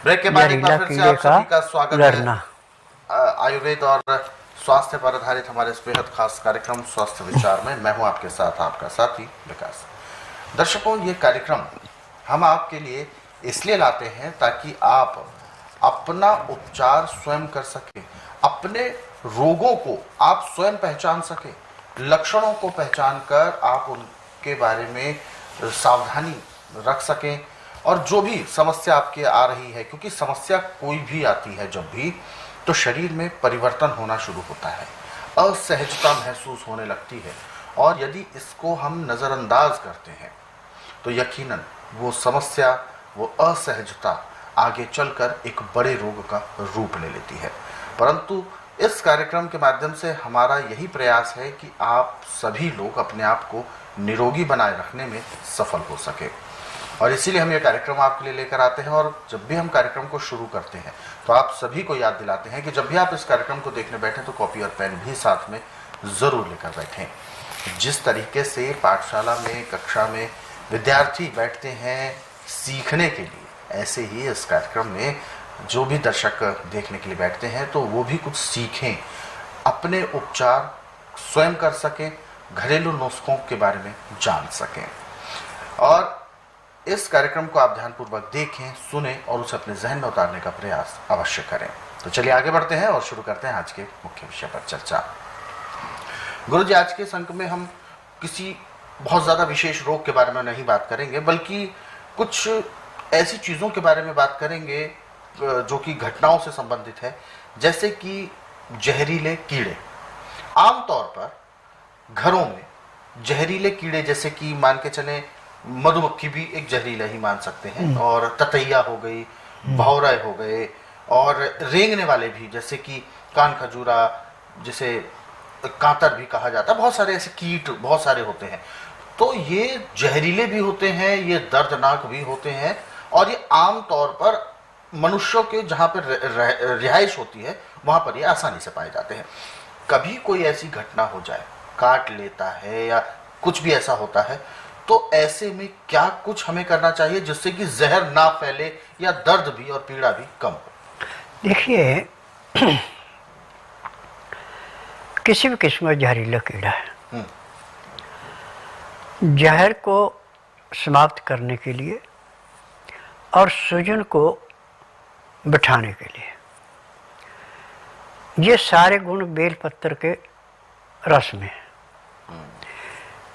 Break के बाद एक जहरीला बार फिर से कीड़े आप सभी का स्वागत है लड़ना। आयुर्वेद और स्वास्थ्य पर आधारित हमारे इस बेहद खास कार्यक्रम स्वास्थ्य विचार में। मैं हूं आपके साथ आपका साथी विकास। दर्शकों, ये कार्यक्रम हम आपके लिए इसलिए लाते हैं ताकि आप अपना उपचार स्वयं कर सकें, अपने रोगों को आप स्वयं पहचान सकें, लक्षणों को पहचान कर आप उनके बारे में सावधानी रख सकें और जो भी समस्या आपके आ रही है, क्योंकि समस्या कोई भी आती है जब भी, तो शरीर में परिवर्तन होना शुरू होता है, असहजता महसूस होने लगती है और यदि इसको हम नज़रअंदाज करते हैं तो यकीनन वो समस्या, वो असहजता आगे चलकर एक बड़े रोग का रूप ले लेती है। परंतु इस कार्यक्रम के माध्यम से हमारा यही प्रयास है कि आप सभी लोग अपने आप को निरोगी बनाए रखने में सफल हो सके और इसीलिए हम ये कार्यक्रम आपके लिए लेकर आते हैं। और जब भी हम कार्यक्रम को शुरू करते हैं तो आप सभी को याद दिलाते हैं कि जब भी आप इस कार्यक्रम को देखने बैठें तो कॉपी और पेन भी साथ में ज़रूर लेकर बैठें। जिस तरीके से पाठशाला में, कक्षा में विद्यार्थी बैठते हैं सीखने के लिए, ऐसे ही इस कार्यक्रम में जो भी दर्शक देखने के लिए बैठते हैं तो वो भी कुछ सीखें, अपने उपचार स्वयं कर सकें, घरेलू नुस्खों के बारे में जान सकें। और इस कार्यक्रम को आप ध्यानपूर्वक देखें, सुने और उसे अपने जहन में उतारने का प्रयास अवश्य करें। तो चलिए आगे बढ़ते हैं और शुरू करते हैं आज के मुख्य विषय पर चर्चा। गुरुजी, आज के इस अंक में हम किसी बहुत ज़्यादा विशेष रोग के बारे में नहीं बात करेंगे, बल्कि कुछ ऐसी चीज़ों के बारे में बात करेंगे जो कि घटनाओं से संबंधित है, जैसे कि जहरीले कीड़े। आमतौर पर घरों में जहरीले कीड़े, जैसे कि मान के चले मधुमक्खी भी एक जहरीला ही मान सकते हैं, और ततैया हो गई, भौरे हो गए, और रेंगने वाले भी जैसे कि कान खजूरा, जिसे कांतर भी कहा जाता है, बहुत सारे ऐसे कीट बहुत सारे होते हैं। तो ये जहरीले भी होते हैं, ये दर्दनाक भी होते हैं और ये आम तौर पर मनुष्यों के जहाँ पर रिहाइश होती है वहाँ पर ये आसानी से पाए जाते हैं। कभी कोई ऐसी घटना हो जाए, काट लेता है या कुछ भी ऐसा होता है, तो ऐसे में क्या कुछ हमें करना चाहिए जिससे कि जहर ना फैले या दर्द भी और पीड़ा भी कम हो? देखिए, किसी भी किस्म का जहरीला कीड़ा है, जहर को समाप्त करने के लिए और सूजन को बिठाने के लिए ये सारे गुण बेल पत्र के रस में है।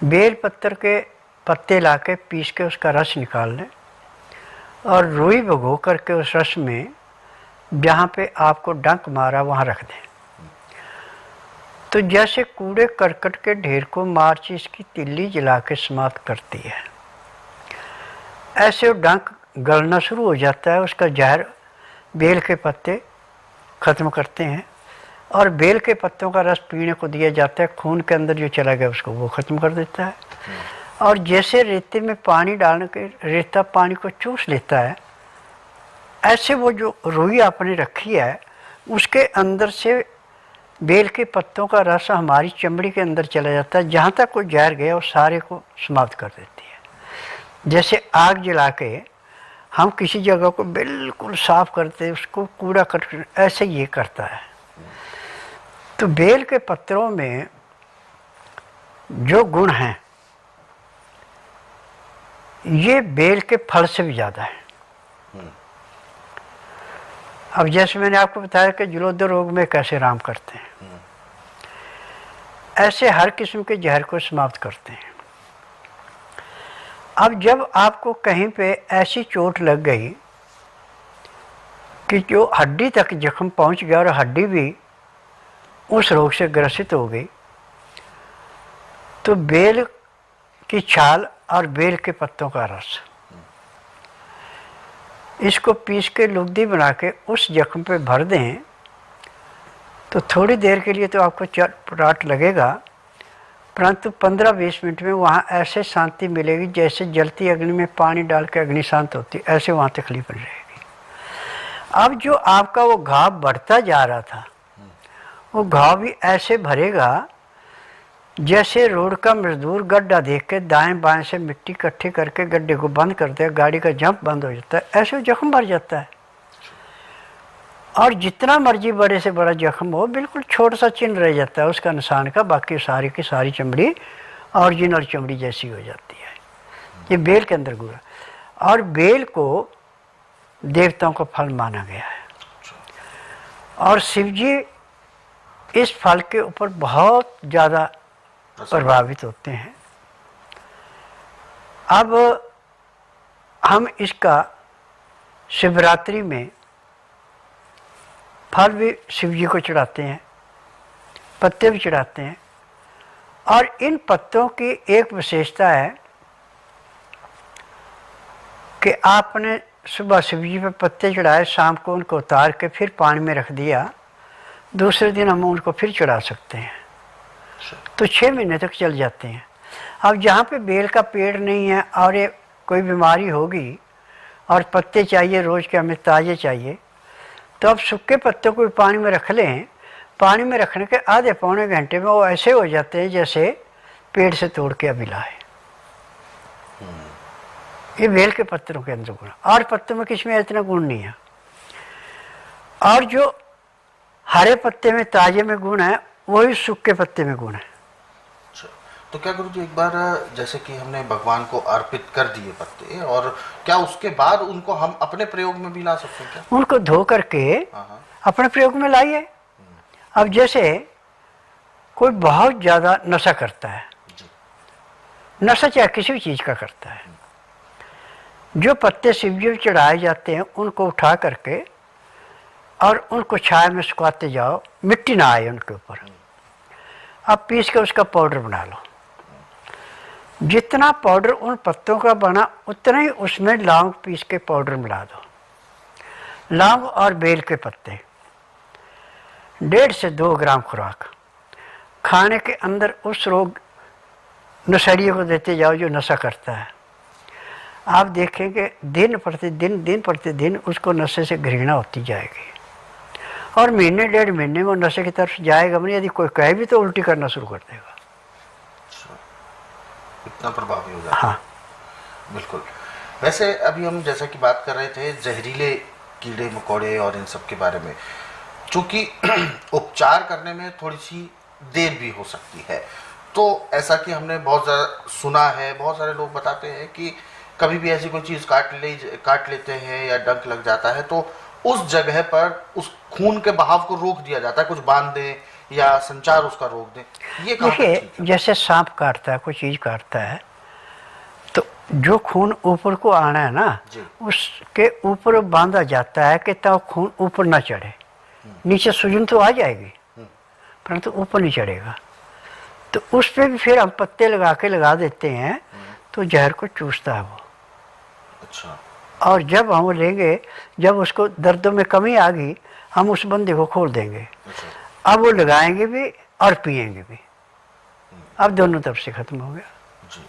बेल पत्र के पत्ते लाके पीस के उसका रस निकाल लें और रुई भिगो करके उस रस में जहाँ पे आपको डंक मारा वहाँ रख दें। तो जैसे कूड़े करकट के ढेर को माचिस की तिल्ली जला के समाप्त करती है, ऐसे वो डंक गलना शुरू हो जाता है। उसका जहर बेल के पत्ते ख़त्म करते हैं और बेल के पत्तों का रस पीने को दिया जाता है। खून के अंदर जो चला गया उसको वो ख़त्म कर देता है। और जैसे रेते में पानी डालने के रेता पानी को चूस लेता है, ऐसे वो जो रुई आपने रखी है उसके अंदर से बेल के पत्तों का रस हमारी चमड़ी के अंदर चला जाता है। जहाँ तक वो जहर गया वो सारे को समाप्त कर देती है। जैसे आग जला के हम किसी जगह को बिल्कुल साफ करते हैं, उसको कूड़ा कर, ऐसे ये करता है। तो बेल के पत्रों में जो गुण हैं ये बेल के फल से भी ज़्यादा है। अब जैसे मैंने आपको बताया कि जलोदर रोग में कैसे आराम करते हैं, ऐसे हर किस्म के जहर को समाप्त करते हैं। अब जब आपको कहीं पे ऐसी चोट लग गई कि जो हड्डी तक जख्म पहुंच गया और हड्डी भी उस रोग से ग्रसित हो गई, तो बेल की छाल और बेल के पत्तों का रस, इसको पीस के लुगदी बना के उस जख्म पे भर दें तो थोड़ी देर के लिए तो आपको चटपटाहट लगेगा, परंतु 15-20 मिनट में वहाँ ऐसे शांति मिलेगी जैसे जलती अग्नि में पानी डाल के अग्नि शांत होती, ऐसे वहाँ तकलीफ रहेगी। अब जो आपका वो घाव बढ़ता जा रहा था, वो घाव भी ऐसे भरेगा जैसे रोड का मजदूर गड्ढा देख के दाएं बाएं से मिट्टी इकट्ठी करके गड्ढे को बंद कर दे, गाड़ी का जंप बंद हो जाता है, ऐसे जख्म भर जाता है। और जितना मर्जी बड़े से बड़ा जख्म हो, बिल्कुल छोटा सा चिन्ह रह जाता है उसका निशान का, बाकी सारी की सारी चमड़ी ओरिजिनल चमड़ी जैसी हो जाती है। ये बेल के अंदर गुड़ा, और बेल को देवताओं का फल माना गया है, और शिव जी इस फल के ऊपर बहुत ज़्यादा प्रभावित होते हैं। अब हम इसका शिवरात्रि में फल भी शिव जी को चढ़ाते हैं, पत्ते भी चढ़ाते हैं, और इन पत्तों की एक विशेषता है कि आपने सुबह शिव जी पे पत्ते चढ़ाए, शाम को उनको उतार के फिर पानी में रख दिया, दूसरे दिन हम उनको फिर चढ़ा सकते हैं, तो 6 महीने तक चल जाते हैं। अब जहाँ पे बेल का पेड़ नहीं है और ये कोई बीमारी होगी और पत्ते चाहिए रोज़ के, हमें ताज़े चाहिए, तो अब सूखे पत्तों को भी पानी में रख लें, पानी में रखने के आधे पौने घंटे में वो ऐसे हो जाते हैं जैसे पेड़ से तोड़ के अभी लाए। ये बेल के पत्तों के अंदर गुण, और पत्तों में किसी में इतना गुण नहीं है। और जो हरे पत्ते में ताजे में गुण है, वही सूखे पत्ते में गुण है। तो क्या गुरु जी, एक बार जैसे कि हमने भगवान को अर्पित कर दिए पत्ते, और क्या उसके बाद उनको हम अपने प्रयोग में भी ला सकते हैं क्या? उनको धो करके अपने प्रयोग में लाइए। अब जैसे कोई बहुत ज़्यादा नशा करता है, नशा चाहे किसी भी चीज़ का करता है, जो पत्ते शिव जी को चढ़ाए जाते हैं उनको उठा करके और उनको छाया में सुखाते जाओ, मिट्टी ना आए उनके ऊपर। अब पीस के उसका पाउडर बना लो। जितना पाउडर उन पत्तों का बना, उतना ही उसमें लौंग पीस के पाउडर मिला दो। लौंग और बेल के पत्ते 1.5 से 2 ग्राम खुराक खाने के अंदर उस रोग नशेड़ियों को देते जाओ जो नशा करता है। आप देखेंगे दिन प्रतिदिन उसको नशे से घृणा होती जाएगी, और महीने 1.5 महीने में वो नशे की तरफ जाएगा नहीं। यदि कोई कहे भी तो उल्टी करना शुरू कर देगा। इतना प्रभावी हो जाता है। हाँ, बिल्कुल। वैसे अभी हम जैसा कि बात कर रहे थे जहरीले कीड़े मकोड़े और इन सब के बारे में, चूँकि उपचार करने में थोड़ी सी देर भी हो सकती है, तो ऐसा कि हमने बहुत ज़्यादा सुना है, बहुत सारे लोग बताते हैं कि कभी भी ऐसी कोई चीज़ काट लेते हैं या डंक लग जाता है, तो उस जगह पर उस खून के बहाव को रोक दिया जाता है, कुछ बांध दें या संचार उसका रोक दें। ये देखिए, जैसे सांप काटता है, कोई चीज़ काटता है, तो जो खून ऊपर को आना है ना, उसके ऊपर बांधा जाता है कि तब खून ऊपर ना चढ़े। नीचे सूजन तो आ जाएगी परंतु ऊपर नहीं चढ़ेगा। तो उस पर भी फिर हम पत्ते लगा देते हैं, तो जहर को चूसता है वो। अच्छा। और जब हम लेंगे, जब उसको दर्दों में कमी आ गई, हम उस बंदे को खोल देंगे। अच्छा। अब वो लगाएंगे भी और पिएंगे भी। अब दोनों तरफ से खत्म हो गया जी।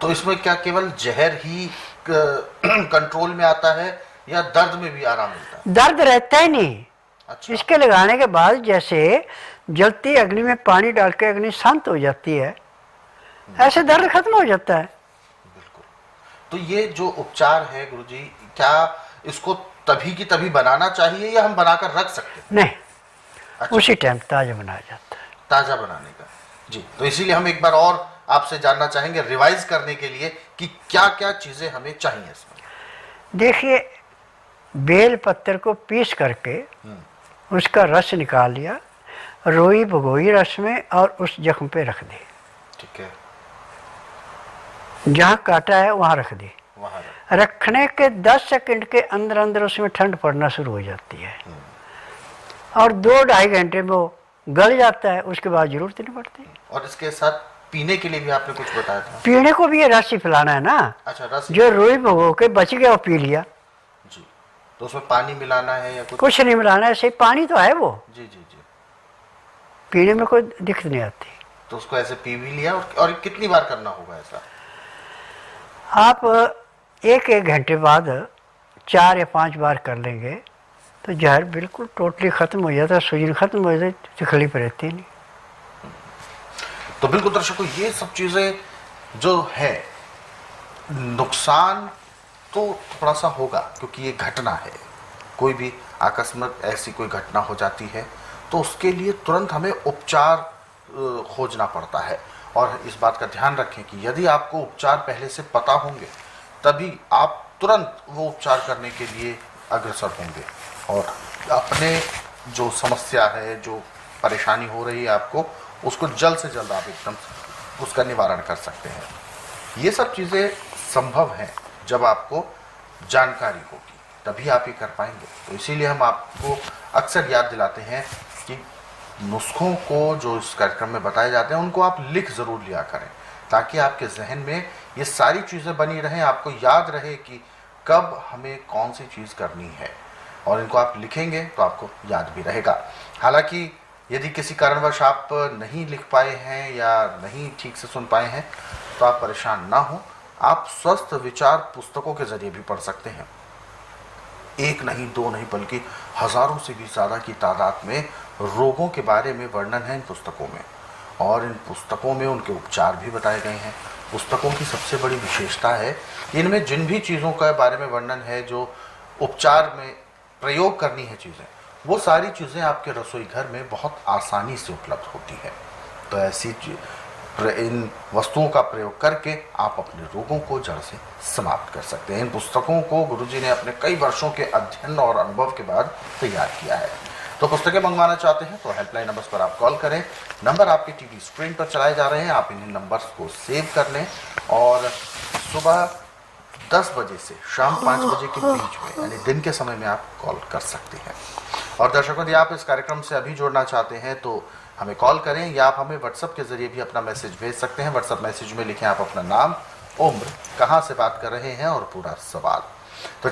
तो इसमें क्या केवल जहर ही कंट्रोल में आता है या दर्द में भी आराम मिलता है? दर्द रहता ही नहीं। अच्छा। इसके लगाने के बाद जैसे जलती अग्नि में पानी डाल के अग्नि शांत हो जाती है, ऐसे दर्द खत्म हो जाता है। बिल्कुल। तो ये जो उपचार है गुरुजी, क्या इसको तभी की तभी बनाना चाहिए या हम बनाकर रख सकते हैं? नहीं। अच्छा। उसी टाइम ताज़ा बनाया जाता है। ताज़ा बनाने का। जी। तो इसीलिए हम एक बार और आपसे जानना चाहेंगे, रिवाइज करने के लिए, कि क्या क्या चीज़ें हमें चाहिए इसमें। देखिए, बेल पत्थर को पीस करके उसका रस निकाल लिया, रोई भगोई रस में, और उस जख्म पे रख दी। ठीक है। जहाँ काटा है वहाँ रख दी। रखने के 10 सेकंड के अंदर अंदर उसमें ठंड पड़ना शुरू हो जाती है, और 2-2.5 घंटे में वो गल जाता है। उसके बाद जरूरत नहीं पड़ती। और इसके साथ पीने के लिए भी आपने कुछ बताया था? पीने को भी ये रस ही पिलाना है ना। अच्छा, रस। जो रोई भगो के बच गया वो पी लिया। जी। तो उसमें पानी मिलाना है या कुछ नहीं मिलाना है, ऐसे पानी तो है वो। जी जी जी। पीने में कोई दिक्कत नहीं आती। तो उसको ऐसे पी भी लिया। और कितनी बार करना होगा ऐसा? आप 1-1 घंटे बाद 4 या 5 बार कर लेंगे तो जहर बिल्कुल टोटली ख़त्म हो जाता है, सूजन ख़त्म हो जाती, तकलीफ रहती नहीं। तो बिल्कुल दर्शकों, ये सब चीज़ें जो है, नुकसान तो थोड़ा सा होगा क्योंकि ये घटना है, कोई भी आकस्मिक ऐसी कोई घटना हो जाती है तो उसके लिए तुरंत हमें उपचार खोजना पड़ता है। और इस बात का ध्यान रखें कि यदि आपको उपचार पहले से पता होंगे तभी आप तुरंत वो उपचार करने के लिए अग्रसर होंगे और अपने जो समस्या है, जो परेशानी हो रही है आपको, उसको जल्द से जल्द आप एकदम उसका निवारण कर सकते हैं। ये सब चीज़ें संभव हैं जब आपको जानकारी होगी, तभी आप ये कर पाएंगे। तो इसीलिए हम आपको अक्सर याद दिलाते हैं कि नुस्खों को जो इस कार्यक्रम में बताए जाते हैं उनको आप लिख ज़रूर लिया करें, ताकि आपके जहन में ये सारी चीज़ें बनी रहें, आपको याद रहे कि कब हमें कौन सी चीज़ करनी है, और इनको आप लिखेंगे तो आपको याद भी रहेगा। हालांकि यदि किसी कारणवश आप नहीं लिख पाए हैं या नहीं ठीक से सुन पाए हैं तो आप परेशान ना हो, आप स्वस्थ विचार पुस्तकों के जरिए भी पढ़ सकते हैं। एक नहीं, दो नहीं, बल्कि हजारों से भी ज़्यादा की तादाद में रोगों के बारे में वर्णन है इन पुस्तकों में, और इन पुस्तकों में उनके उपचार भी बताए गए हैं। पुस्तकों की सबसे बड़ी विशेषता है कि इनमें जिन भी चीज़ों के बारे में वर्णन है, जो उपचार में प्रयोग करनी है चीज़ें, वो सारी चीज़ें आपके रसोई घर में बहुत आसानी से उपलब्ध होती है। तो ऐसी इन वस्तुओं का प्रयोग करके आप अपने रोगों को जड़ से समाप्त कर सकते हैं। इन पुस्तकों को गुरुजी ने अपने कई वर्षों के अध्ययन और अनुभव के बाद तैयार किया है। तो पुस्तकें मंगवाना चाहते हैं तो हेल्पलाइन नंबर्स पर आप कॉल करें। नंबर आपके टीवी स्क्रीन पर चलाए जा रहे हैं, आप इन्हीं नंबर्स को सेव कर लें और सुबह 10 बजे से शाम 5 बजे के बीच में, यानी दिन के समय में आप कॉल कर सकते हैं। और दर्शकों, यदि आप इस कार्यक्रम से अभी जुड़ना चाहते हैं तो हमें कॉल करें, या आप हमें व्हाट्सएप के जरिए भी अपना मैसेज भेज सकते हैं। व्हाट्सएप मैसेज में लिखें आप अपना नाम, उम्र, कहाँ से बात कर रहे हैं और पूरा सवाल। तो